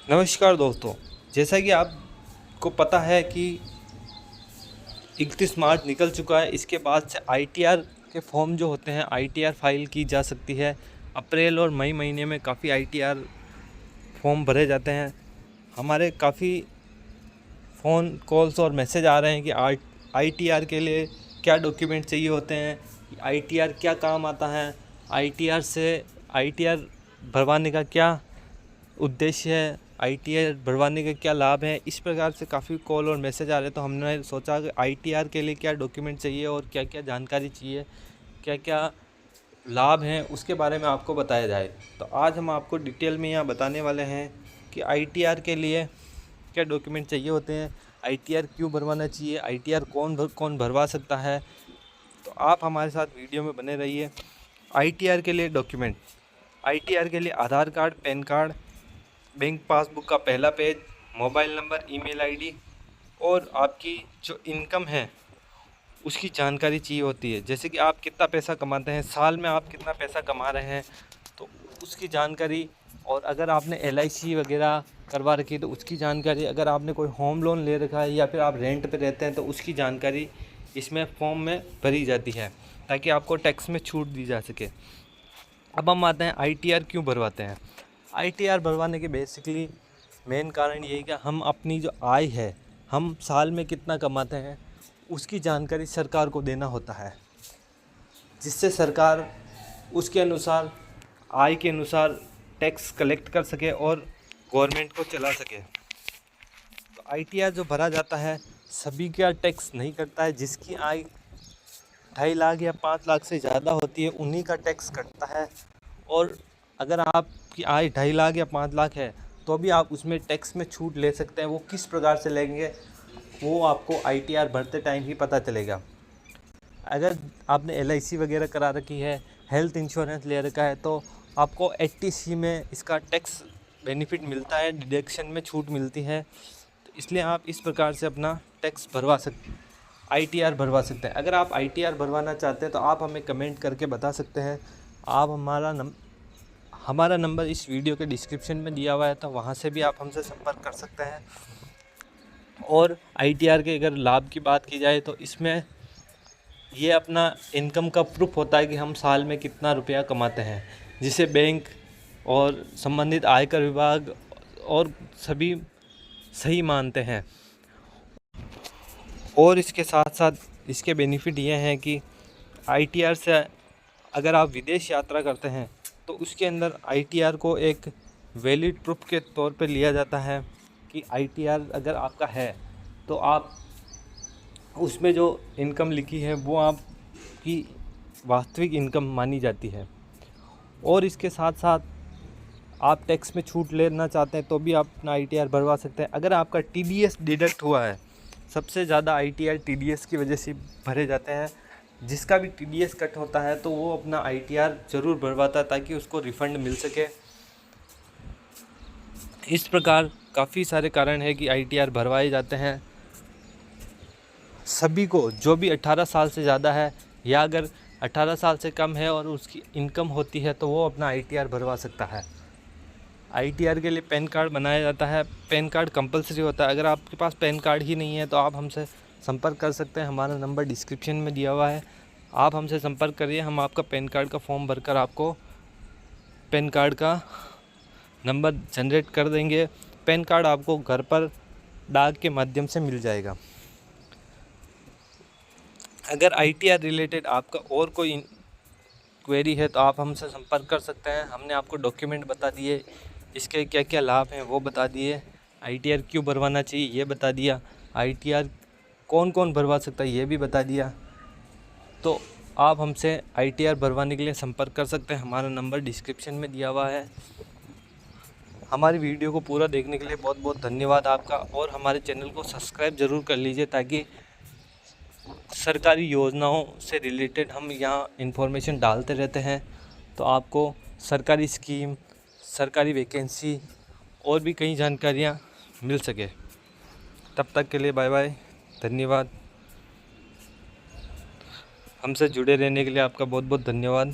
नमस्कार दोस्तों, जैसा कि आपको पता है कि 31 मार्च निकल चुका है। इसके बाद से आईटीआर के फॉर्म जो होते हैं, आईटीआर फाइल की जा सकती है। अप्रैल और मई महीने में काफ़ी आईटीआर फॉर्म भरे जाते हैं। हमारे काफ़ी फ़ोन कॉल्स और मैसेज आ रहे हैं कि आईटीआर के लिए क्या डॉक्यूमेंट चाहिए होते हैं, आईटीआर क्या काम आता है, आईटीआर भरवाने का क्या उद्देश्य है, आईटीआर भरवाने के क्या लाभ हैं। इस प्रकार से काफ़ी कॉल और मैसेज आ रहे हैं। तो हमने सोचा कि आईटीआर के लिए क्या डॉक्यूमेंट चाहिए और क्या क्या जानकारी चाहिए, क्या क्या लाभ हैं, उसके बारे में आपको बताया जाए। तो आज हम आपको डिटेल में यहाँ बताने वाले हैं कि आईटीआर के लिए क्या डॉक्यूमेंट चाहिए होते हैं, आईटीआर क्यों भरवाना चाहिए, आईटीआर कौन भरवा सकता है। तो आप हमारे साथ वीडियो में बने रहिए। आईटीआर के लिए डॉक्यूमेंट, आईटीआर के लिए Aadhaar card, PAN card, bank passbook का पहला page, mobile number, email ID और आपकी जो इनकम है उसकी जानकारी चाहिए होती है। जैसे कि आप कितना पैसा कमाते हैं, साल में आप कितना पैसा कमा रहे हैं, तो उसकी जानकारी। और अगर आपने एलआईसी वगैरह करवा रखी है तो उसकी जानकारी। अगर आपने कोई होम लोन ले रखा है या फिर आप रेंट पे रहते हैं तो उसकी जानकारी इसमें फॉर्म में भरी जाती है, ताकि आपको टैक्स में छूट दी जा सके। अब हम आते हैं आईटीआर क्यों भरवाते हैं। आईटीआर भरवाने के बेसिकली मेन कारण ये है कि हम अपनी जो आय है, हम साल में कितना कमाते हैं, उसकी जानकारी सरकार को देना होता है, जिससे सरकार उसके अनुसार, आय के अनुसार टैक्स कलेक्ट कर सके और गवर्नमेंट को चला सके। तो आईटीआर जो भरा जाता है सभी का टैक्स नहीं करता है। जिसकी आय 2.5 लाख या 5 लाख से ज़्यादा होती है उन्हीं का टैक्स कटता है। और अगर आपकी आय 2.5 लाख या 5 लाख है तो भी आप उसमें टैक्स में छूट ले सकते हैं। वो किस प्रकार से लेंगे वो आपको आईटीआर भरते टाइम ही पता चलेगा। अगर आपने एलआईसी वगैरह करा रखी है, हेल्थ इंश्योरेंस ले रखा है, तो आपको 80C में इसका टैक्स बेनिफिट मिलता है, डिडक्शन में छूट मिलती है। तो इसलिए आप इस प्रकार से अपना टैक्स भरवा सकते, आईटीआर भरवा सकते हैं। अगर आप आईटीआर भरवाना चाहते हैं तो आप हमें कमेंट करके बता सकते हैं। आप हमारा नंबर इस वीडियो के डिस्क्रिप्शन में दिया हुआ है, तो वहाँ से भी आप हमसे संपर्क कर सकते हैं। और आईटीआर के अगर लाभ की बात की जाए तो इसमें ये अपना इनकम का प्रूफ होता है कि हम साल में कितना रुपया कमाते हैं, जिसे बैंक और संबंधित आयकर विभाग और सभी सही मानते हैं। और इसके साथ साथ इसके बेनिफिट ये हैं कि आईटीआर से अगर आप विदेश यात्रा करते हैं तो उसके अंदर आईटीआर को एक वैलिड प्रूफ के तौर पे लिया जाता है कि आईटीआर अगर आपका है तो आप उसमें जो इनकम लिखी है वो आपकी वास्तविक इनकम मानी जाती है। और इसके साथ साथ आप टैक्स में छूट लेना चाहते हैं तो भी आप अपना आईटीआर भरवा सकते हैं। अगर आपका टीडीएस डिडक्ट हुआ है, सबसे ज़्यादा आईटीआर टीडीएस की वजह से भरे जाते हैं। जिसका भी टीडीएस कट होता है तो वो अपना आईटीआर ज़रूर भरवाता है ताकि उसको रिफ़ंड मिल सके। इस प्रकार काफ़ी सारे कारण है कि आईटीआर भरवाए जाते हैं। सभी को, जो भी 18 साल से ज़्यादा है या अगर 18 साल से कम है और उसकी इनकम होती है तो वो अपना आईटीआर भरवा सकता है। आईटीआर के लिए पैन कार्ड बनाया जाता है। पैन कार्ड कंपलसरी होता है। अगर आपके पास पैन कार्ड ही नहीं है तो आप हमसे संपर्क कर सकते हैं। हमारा नंबर डिस्क्रिप्शन में दिया हुआ है, आप हमसे संपर्क करिए। हम आपका पैन कार्ड का फॉर्म भरकर आपको पैन कार्ड का नंबर जनरेट कर देंगे। पैन कार्ड आपको घर पर डाक के माध्यम से मिल जाएगा। अगर आईटीआर रिलेटेड आपका और कोई क्वेरी है तो आप हमसे संपर्क कर सकते हैं। हमने आपको डॉक्यूमेंट बता दिए, इसके क्या क्या लाभ हैं वो बता दिए, आईटीआर क्यों भरवाना चाहिए ये बता दिया, आईटीआर कौन कौन भरवा सकता है ये भी बता दिया। तो आप हमसे आईटीआर भरवाने के लिए संपर्क कर सकते हैं। हमारा नंबर डिस्क्रिप्शन में दिया हुआ है। हमारी वीडियो को पूरा देखने के लिए बहुत बहुत धन्यवाद आपका। और हमारे चैनल को सब्सक्राइब ज़रूर कर लीजिए ताकि सरकारी योजनाओं से रिलेटेड हम यहाँ इन्फॉर्मेशन डालते रहते हैं, तो आपको सरकारी स्कीम, सरकारी वैकेंसी और भी कई जानकारियाँ मिल सके। तब तक के लिए बाय बाय, धन्यवाद। हमसे जुड़े रहने के लिए आपका बहुत बहुत धन्यवाद।